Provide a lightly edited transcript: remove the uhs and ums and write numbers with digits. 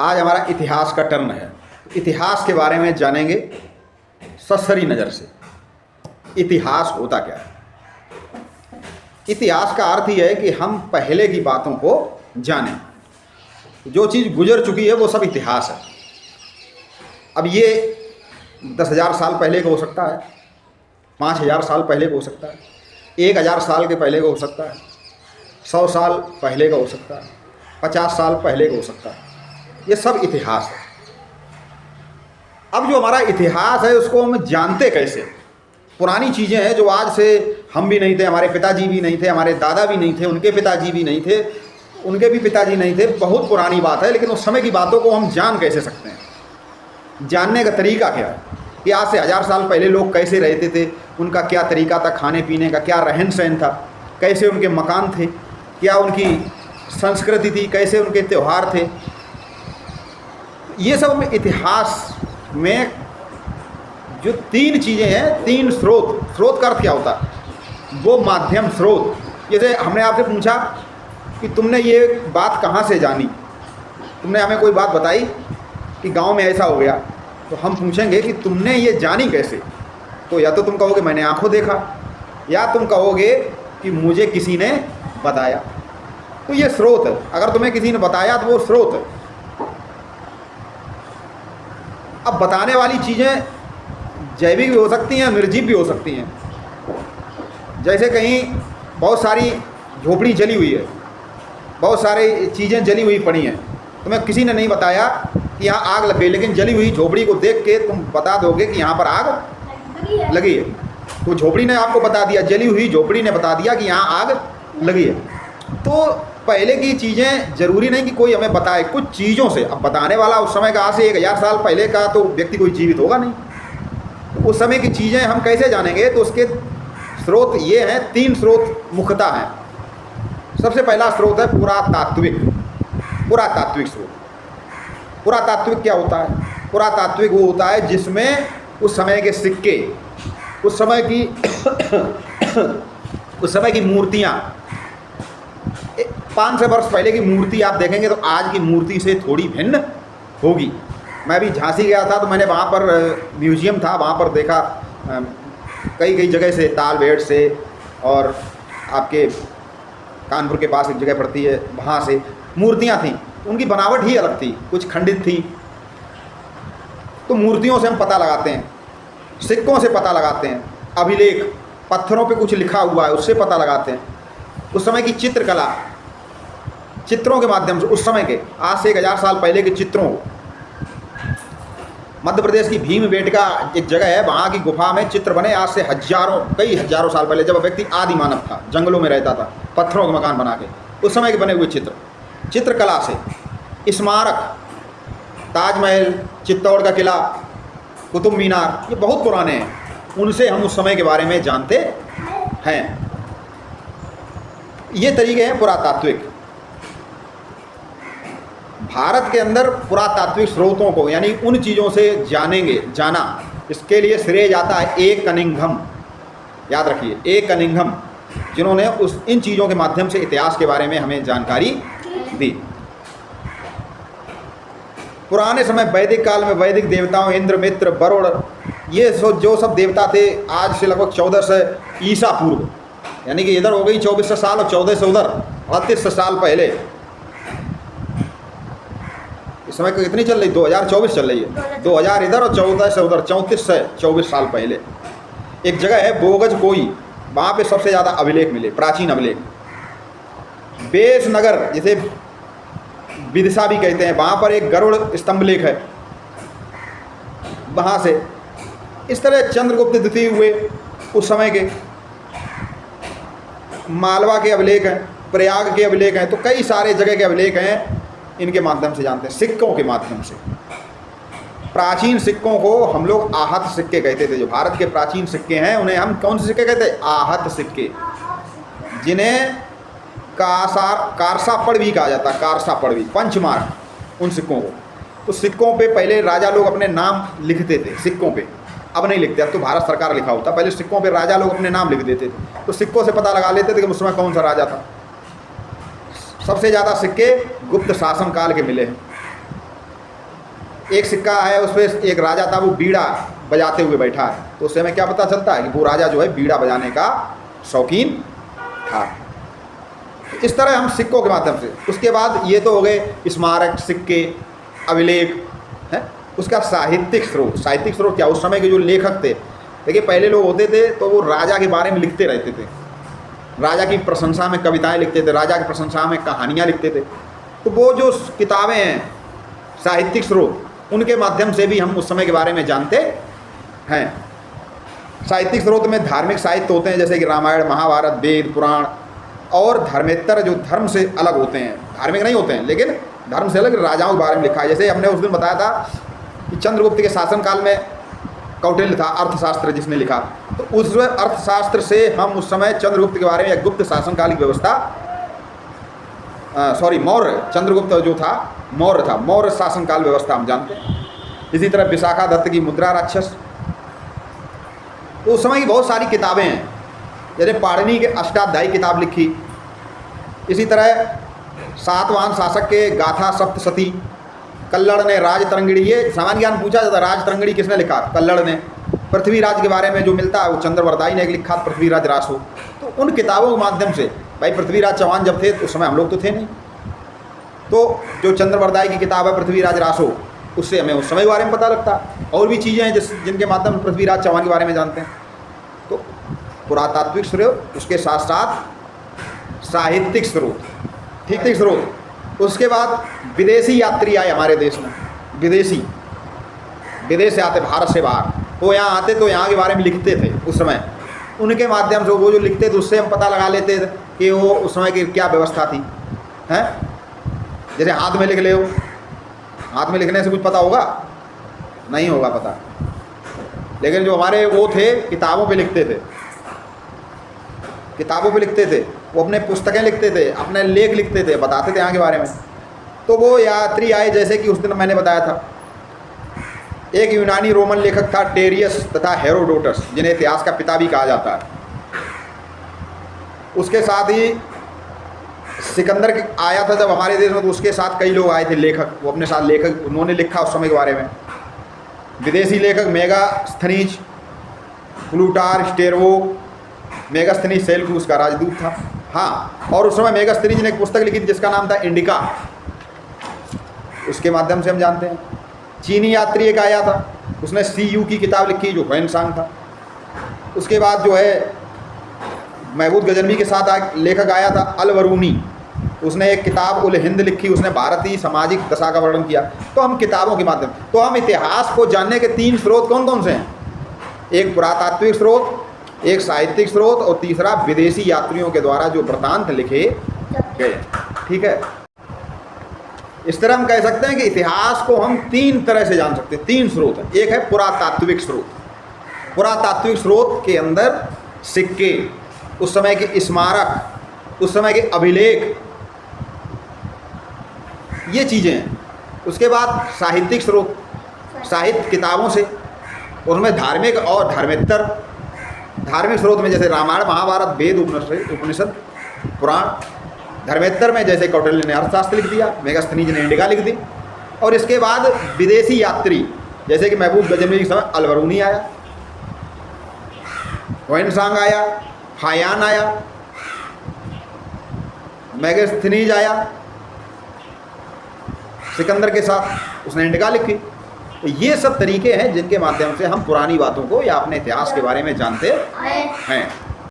आज हमारा इतिहास का टर्न है। इतिहास के बारे में जानेंगे ससरी नज़र से। इतिहास होता क्या है? इतिहास का अर्थ यह है कि हम पहले की बातों को जानें। जो चीज़ गुजर चुकी है वो सब इतिहास है। अब ये 10,000 साल पहले का हो सकता है, 5,000 साल पहले का हो सकता है, 1,000 साल के पहले का हो सकता है, 100 साल पहले का हो सकता है, 50 साल पहले का हो सकता है। ये सब इतिहास है। अब जो हमारा इतिहास है उसको हम जानते कैसे? पुरानी चीज़ें हैं जो आज से हम भी नहीं थे, हमारे पिताजी भी नहीं थे, हमारे दादा भी नहीं थे, उनके पिताजी भी नहीं थे, उनके भी पिताजी नहीं थे। बहुत पुरानी बात है, लेकिन उस समय की बातों को हम जान कैसे सकते हैं? जानने का तरीका क्या है कि आज से 1000 साल पहले लोग कैसे रहते थे, उनका क्या तरीका था खाने पीने का, क्या रहन सहन था, कैसे उनके मकान थे, क्या उनकी संस्कृति थी, कैसे उनके त्यौहार थे। ये सब इतिहास में जो 3 चीज़ें हैं, 3 स्रोत का अर्थ क्या होता है? वो माध्यम स्रोत। जैसे हमने आपसे पूछा कि तुमने ये बात कहाँ से जानी, तुमने हमें कोई बात बताई कि गांव में ऐसा हो गया, तो हम पूछेंगे कि तुमने ये जानी कैसे? तो या तो तुम कहोगे मैंने आंखों देखा, या तुम कहोगे कि मुझे किसी ने बताया। तो ये स्रोत है। अगर तुम्हें किसी ने बताया तो वो स्रोत है। अब बताने वाली चीज़ें जैविक भी हो सकती हैं, निर्जीव भी हो सकती हैं। जैसे कहीं बहुत सारी झोपड़ी जली हुई है, बहुत सारी चीज़ें जली हुई पड़ी हैं, तुम्हें किसी ने नहीं बताया कि यहाँ आग लग गई, लेकिन जली हुई झोपड़ी को देख के तुम बता दोगे कि यहाँ पर आग लगी है। तो झोपड़ी ने आपको बता दिया, जली हुई झोपड़ी ने बता दिया कि यहाँ आग लगी है। तो पहले की चीज़ें ज़रूरी नहीं कि कोई हमें बताए, कुछ चीज़ों से। अब बताने वाला उस समय का आज से 1000 साल पहले का तो व्यक्ति कोई जीवित होगा नहीं। तो उस समय की चीज़ें हम कैसे जानेंगे? तो उसके स्रोत ये हैं, 3 स्रोत मुख्यतः हैं। सबसे पहला स्रोत है पुरातात्विक स्रोत। पुरातात्विक क्या होता है? पुरातात्विक वो होता है जिसमें उस समय के सिक्के, उस समय की मूर्तियाँ, 500 वर्ष पहले की मूर्ति आप देखेंगे तो आज की मूर्ति से थोड़ी भिन्न होगी। मैं भी झांसी गया था तो मैंने वहाँ पर म्यूज़ियम था, वहाँ पर देखा कई जगह से, तालबेड़ से और आपके कानपुर के पास एक जगह पड़ती है, वहाँ से मूर्तियाँ थीं। उनकी बनावट ही अलग थी, कुछ खंडित थी। तो मूर्तियों से हम पता लगाते हैं, सिक्कों से पता लगाते हैं, अभिलेख, पत्थरों पे कुछ लिखा हुआ है उससे पता लगाते हैं। उस समय की चित्रकला, चित्रों के माध्यम से, उस समय के आज से 1000 साल पहले के चित्रों। मध्य प्रदेश की भीमबेटका एक जगह है, वहाँ की गुफा में चित्र बने आज से कई हजारों साल पहले, जब व्यक्ति आदि मानव था, जंगलों में रहता था, पत्थरों के मकान बना के, उस समय के बने हुए चित्रकला से। स्मारक, ताजमहल, चित्तौड़ का किला, कुतुब मीनार, ये बहुत पुराने हैं। उनसे हम उस समय के बारे में जानते हैं। ये तरीके हैं पुरातात्विक। भारत के अंदर पुरातात्विक स्रोतों को, यानी उन चीज़ों से जाना, इसके लिए श्रेय जाता है ए कनिंघम। याद रखिए, ए कनिंघम, जिन्होंने इन चीज़ों के माध्यम से इतिहास के बारे में हमें जानकारी दी। पुराने समय वैदिक काल में वैदिक देवताओं, इंद्र, मित्र, वरुण, ये जो सब देवता थे, आज से लगभग 1400 ईसा पूर्व, यानी कि इधर हो गई 2400 साल और 1400 उधर, 3800 साल पहले। इस समय कितनी चल रही? 2024 चल रही है। 2000 इधर और 1400 उधर, 3424 साल पहले। एक जगह है बोगज कोई, वहाँ पे सबसे ज़्यादा अभिलेख मिले, प्राचीन अभिलेख। बेसनगर, जिसे विदिशा भी कहते हैं, वहाँ पर एक गरुड़ स्तंभ लेख है, वहाँ से। इस तरह चंद्रगुप्त द्वितीय हुए उस समय के, मालवा के अभिलेख हैं, प्रयाग के अभिलेख हैं। तो कई सारे जगह के अभिलेख हैं, इनके माध्यम से जानते हैं, सिक्कों के माध्यम से। प्राचीन सिक्कों को हम लोग आहत सिक्के कहते थे। जो भारत के प्राचीन सिक्के हैं उन्हें हम कौन से सिक्के कहते हैं? आहत सिक्के, जिन्हें कारसापड़ भी कहा जाता है। कारसापड़ भी, पंचमार्क, उन सिक्कों को। तो सिक्कों पे पहले राजा लोग अपने नाम लिखते थे, सिक्कों पे। अब नहीं लिखते, अब तो भारत सरकार लिखा होता। पहले सिक्कों पे राजा लोग अपने नाम लिख देते थे, तो सिक्कों से पता लगा लेते थे कि उस समय कौन सा राजा था। सबसे ज़्यादा सिक्के गुप्त शासन काल के मिले हैं। एक सिक्का है, उस पर एक राजा था, वो बीड़ा बजाते हुए बैठा है, तो उससे हमें क्या पता चलता है कि वो राजा जो है बीड़ा बजाने का शौकीन था। इस तरह हम सिक्कों के माध्यम से, उसके बाद ये तो हो गए स्मारक, सिक्के, अभिलेख हैं। उसका साहित्यिक स्रोत, साहित्यिक स्रोत क्या, उस समय के जो लेखक थे, देखिए पहले लोग होते थे तो वो राजा के बारे में लिखते रहते थे, राजा की प्रशंसा में कविताएं लिखते थे, राजा की प्रशंसा में कहानियाँ लिखते थे। तो वो जो किताबें हैं साहित्यिक स्रोत, उनके माध्यम से भी हम उस समय के बारे में जानते हैं। साहित्यिक स्रोत में धार्मिक साहित्य होते हैं, जैसे कि रामायण, महाभारत, वेद, पुराण, और धर्मेतर जो धर्म से अलग होते हैं, धार्मिक नहीं होते हैं लेकिन धर्म से अलग, राजाओं के बारे में लिखा है। जैसे हमने उस दिन बताया था कि चंद्रगुप्त के शासनकाल में कौटिल्य था, अर्थशास्त्र जिसने लिखा, तो उस अर्थशास्त्र से हम उस समय चंद्रगुप्त के बारे में, गुप्त शासनकाल की व्यवस्था, मौर्य, चंद्रगुप्त जो था मौर्य था, मौर्य शासनकाल व्यवस्था हम जानते हैं। इसी तरह विशाखा दत्त की मुद्रा राक्षस, तो उस समय की बहुत सारी किताबें हैं, जैसे पाणिनि के अष्टाध्यायी किताब लिखी। इसी तरह सातवाहन शासक के गाथा सप्तशती, कल्लड़ ने राजतरंगिणी, ये सामान्य ज्ञान पूछा जाता, राजतरंगिणी किसने लिखा, कल्लड़ ने। पृथ्वीराज के बारे में जो मिलता है वो चंद्रवरदाई ने एक लिखा, पृथ्वीराज रासो। तो उन किताबों के माध्यम से, भाई पृथ्वीराज चौहान जब थे तो उस समय हम लोग तो थे नहीं, तो जो चंद्रवरदाई की किताब है पृथ्वीराज रासो, उससे हमें उस समय के बारे में पता लगता। और भी चीज़ें हैं जिनके माध्यम से पृथ्वीराज चौहान के बारे में जानते हैं। तो पुरातात्विक स्रोत, उसके साथ साथ साहित्यिक स्रोत, साहित्यिक स्रोत। उसके बाद विदेशी यात्री आए हमारे देश में, विदेशी, विदेश से आते, भारत से बाहर, वो यहाँ आते तो यहाँ के बारे में लिखते थे उस समय। उनके माध्यम से वो जो लिखते थे उससे हम पता लगा लेते थे कि वो उस समय की क्या व्यवस्था थी, हैं। जैसे हाथ में लिख ले, हो हाथ में लिखने से कुछ पता होगा, नहीं होगा पता, लेकिन जो हमारे वो थे किताबों पे लिखते थे, किताबों पे लिखते थे, वो अपने पुस्तकें लिखते थे, अपने लेख लिखते थे, बताते थे यहाँ के बारे में। तो वो यात्री आए, जैसे कि उस दिन मैंने बताया था, एक यूनानी रोमन लेखक था टेरियस तथा हेरोडोटस, जिन्हें इतिहास का पिता भी कहा जाता है। उसके साथ ही सिकंदर आया था जब हमारे देश में, तो उसके साथ कई लोग आए थे लेखक, वो अपने साथ लेखक, उन्होंने लिखा उस समय के बारे में। विदेशी लेखक मेगास्थनीज, प्लूटार, स्टेरवो, मेगास्थनीज सेल्यूकस का राजदूत था। हाँ, और उस समय मेगास्थनीज ने एक पुस्तक लिखी थी जिसका नाम था इंडिका, उसके माध्यम से हम जानते हैं। चीनी यात्री एक आया था, उसने CU की किताब लिखी जो ह्वेनसांग था। उसके बाद जो है महमूद गजनवी के साथ लेखक आया था अलवरूनी, उसने एक किताब उल हिंद लिखी, उसने भारतीय सामाजिक दशा का वर्णन किया। तो हम किताबों के माध्यम, तो हम इतिहास को जानने के 3 स्रोत कौन कौन से हैं, एक पुरातात्विक स्रोत, एक साहित्यिक स्रोत, और तीसरा विदेशी यात्रियों के द्वारा जो वृत्तांत लिखे गए। ठीक है, इस तरह हम कह सकते हैं कि इतिहास को हम 3 तरह से जान सकते हैं, 3 स्रोत हैं। एक है पुरातात्विक स्रोत, पुरातात्विक स्रोत के अंदर सिक्के, उस समय के स्मारक, उस समय के अभिलेख, ये चीज़ें हैं। उसके बाद साहित्यिक स्रोत, साहित्य किताबों से, उसमें धार्मिक और धर्मेतर। धार्मिक स्रोत में जैसे रामायण, महाभारत, वेद, उपनिषद, पुराण। धर्मेतर में जैसे कौटिल्य ने अर्थशास्त्र लिख दिया, मेगास्थनीज ने इंडिका लिख दी। और इसके बाद विदेशी यात्री, जैसे कि महमूद गजनवी के समय अलवरूनी आया, ह्वेनसांग आया, हायान आया, मेगास्थनीज आया, सिकंदर के साथ उसने इंडिका लिखी। तो ये सब तरीके हैं जिनके माध्यम से हम पुरानी बातों को या अपने इतिहास के बारे में जानते हैं।